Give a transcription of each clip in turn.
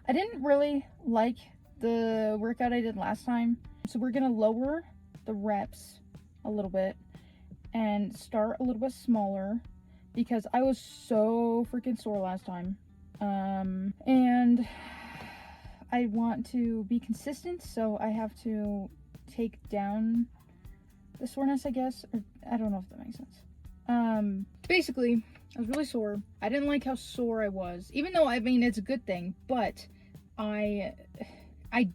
I didn't really like the workout I did last time, so we're gonna lower the reps a little bit and start a little bit smaller because I was so freaking sore last time. And I want to be consistent, so I have to take down the soreness, I guess, or I don't know if that makes sense. Basically, I was really sore. I didn't like how sore I was, even though, I mean, it's a good thing, but I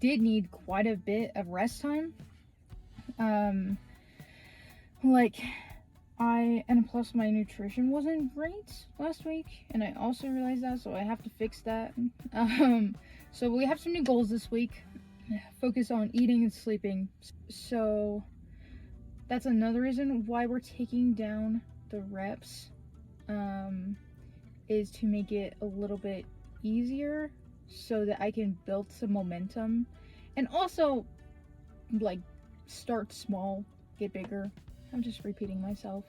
did need quite a bit of rest time. And plus my nutrition wasn't great last week, and I also realized that, so I have to fix that. So we have some new goals this week. Focus on eating and sleeping. So that's another reason why we're taking down the reps, is to make it a little bit easier so that I can build some momentum, and also like start small, get bigger. I'm just repeating myself.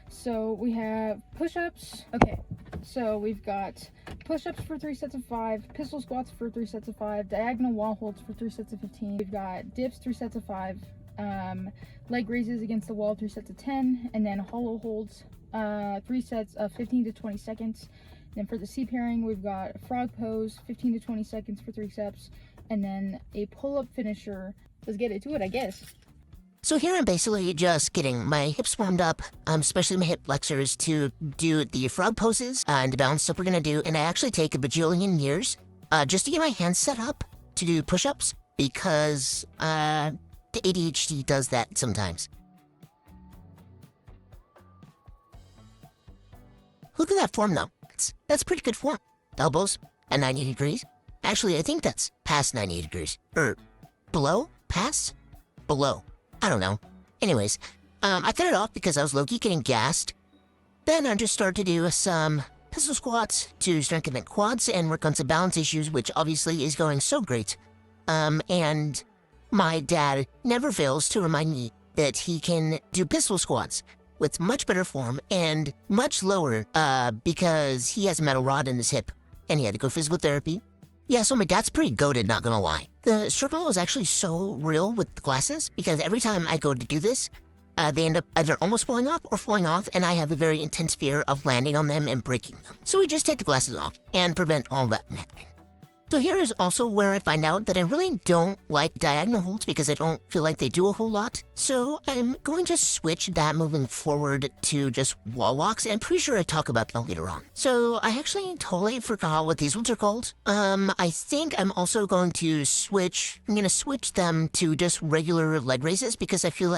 So we have push-ups. Okay, so we've got push-ups for 3 sets of 5, pistol squats for 3 sets of 5, diagonal wall holds for 3 sets of 15. We've got dips 3 sets of 5, leg raises against the wall 3 sets of 10, and then hollow holds 3 sets of 15 to 20 seconds. Then for the C pairing, we've got a frog pose 15 to 20 seconds for 3 steps, and then a pull-up finisher. Let's get into it, I guess. So here I'm basically just getting my hips warmed up, especially my hip flexors, to do the frog poses and the balance stuff we're gonna do. And I actually take a bajillion years just to get my hands set up to do push-ups, because the ADHD does that sometimes. Look at that form though. That's pretty good form. Elbows at 90 degrees. Actually, I think that's past 90 degrees. Below? Past? Below. I don't know. Anyways, I cut it off because I was low-key getting gassed. Then I just started to do some pistol squats to strengthen my quads and work on some balance issues, which obviously is going so great. And my dad never fails to remind me that he can do pistol squats with much better form and much lower, because he has a metal rod in his hip and he had to go physical therapy. Yeah, so my dad's pretty goated, not gonna lie. The struggle is actually so real with the glasses, because every time I go to do this, they end up either almost falling off, and I have a very intense fear of landing on them and breaking them. So we just take the glasses off and prevent all that from happening. So here is also where I find out that I really don't like diagonal holds because I don't feel like they do a whole lot. So I'm going to switch that moving forward to just wall walks, and I'm pretty sure I talk about that later on. So I actually totally forgot what these ones are called. I think I'm also going to switch them to just regular leg raises because I feel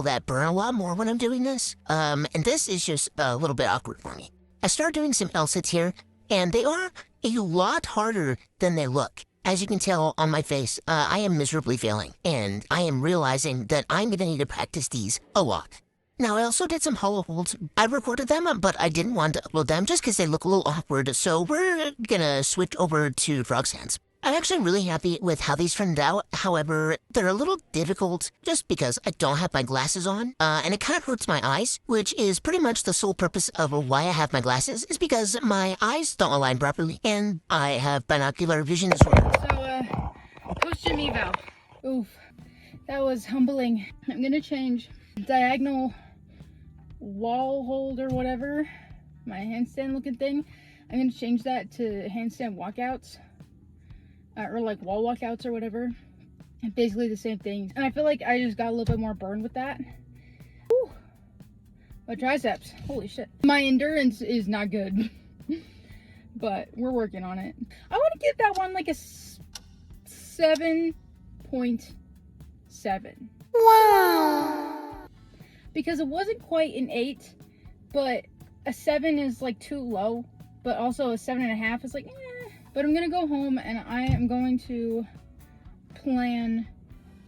that burn a lot more when I'm doing this. And this is just a little bit awkward for me. I started doing some L-sits here, and they are a lot harder than they look. As you can tell on my face, I am miserably failing, and I am realizing that I'm gonna need to practice these a lot. Now, I also did some hollow holds. I recorded them, but I didn't want to upload them just because they look a little awkward, so we're gonna switch over to frog hands. I'm actually really happy with how these turned out. However, they're a little difficult just because I don't have my glasses on, and it kind of hurts my eyes, which is pretty much the sole purpose of why I have my glasses, is because my eyes don't align properly, and I have binocular vision disorder. So, post-gym eval. Oof, that was humbling. I'm gonna change diagonal wall hold or whatever, my handstand looking thing. I'm gonna change that to handstand walkouts. Or like wall walkouts or whatever. Basically the same thing. And I feel like I just got a little bit more burn with that. Whew. My triceps, holy shit. My endurance is not good. But we're working on it. I want to give that one like a 7.7. Wow! Because it wasn't quite an 8, but a 7 is like too low. But also a 7.5 is like, eh. But I'm gonna go home and I am going to plan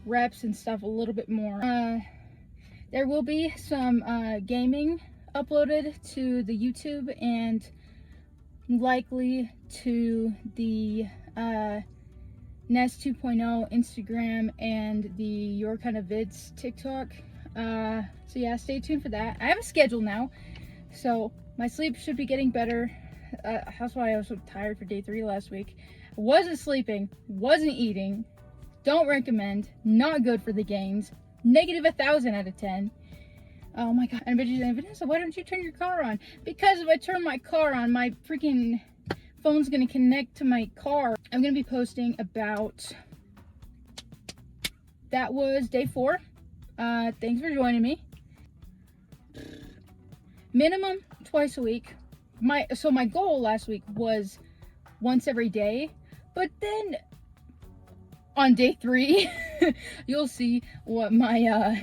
reps and stuff a little bit more. There will be some gaming uploaded to the YouTube and likely to the Nest 2.0 Instagram and the Your Kind of Vids TikTok. So yeah, stay tuned for that. I have a schedule now, so my sleep should be getting better. That's why I was so tired for day 3 last week. Wasn't sleeping, wasn't eating. Don't recommend. Not good for the gains. Negative 1,000 out of 10. Oh my god. And Vanessa, why don't you turn your car on? Because if I turn my car on, my freaking phone's gonna connect to my car. I'm gonna be posting about... That was day 4. Thanks for joining me. Minimum twice a week. My goal last week was once every day, but then on day 3, you'll see what my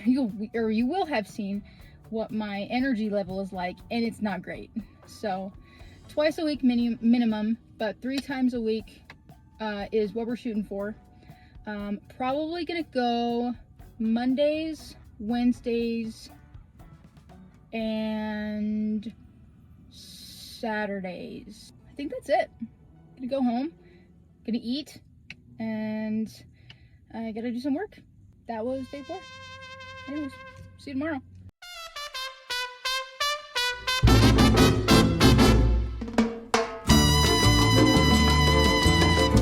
you will have seen what my energy level is like, and it's not great. So twice a week minimum, but 3 times a week is what we're shooting for. Probably gonna go Mondays, Wednesdays, and Saturdays. I think that's it. Gonna go home, gonna eat, and I gotta do some work. That was day 4. Anyways, see you tomorrow.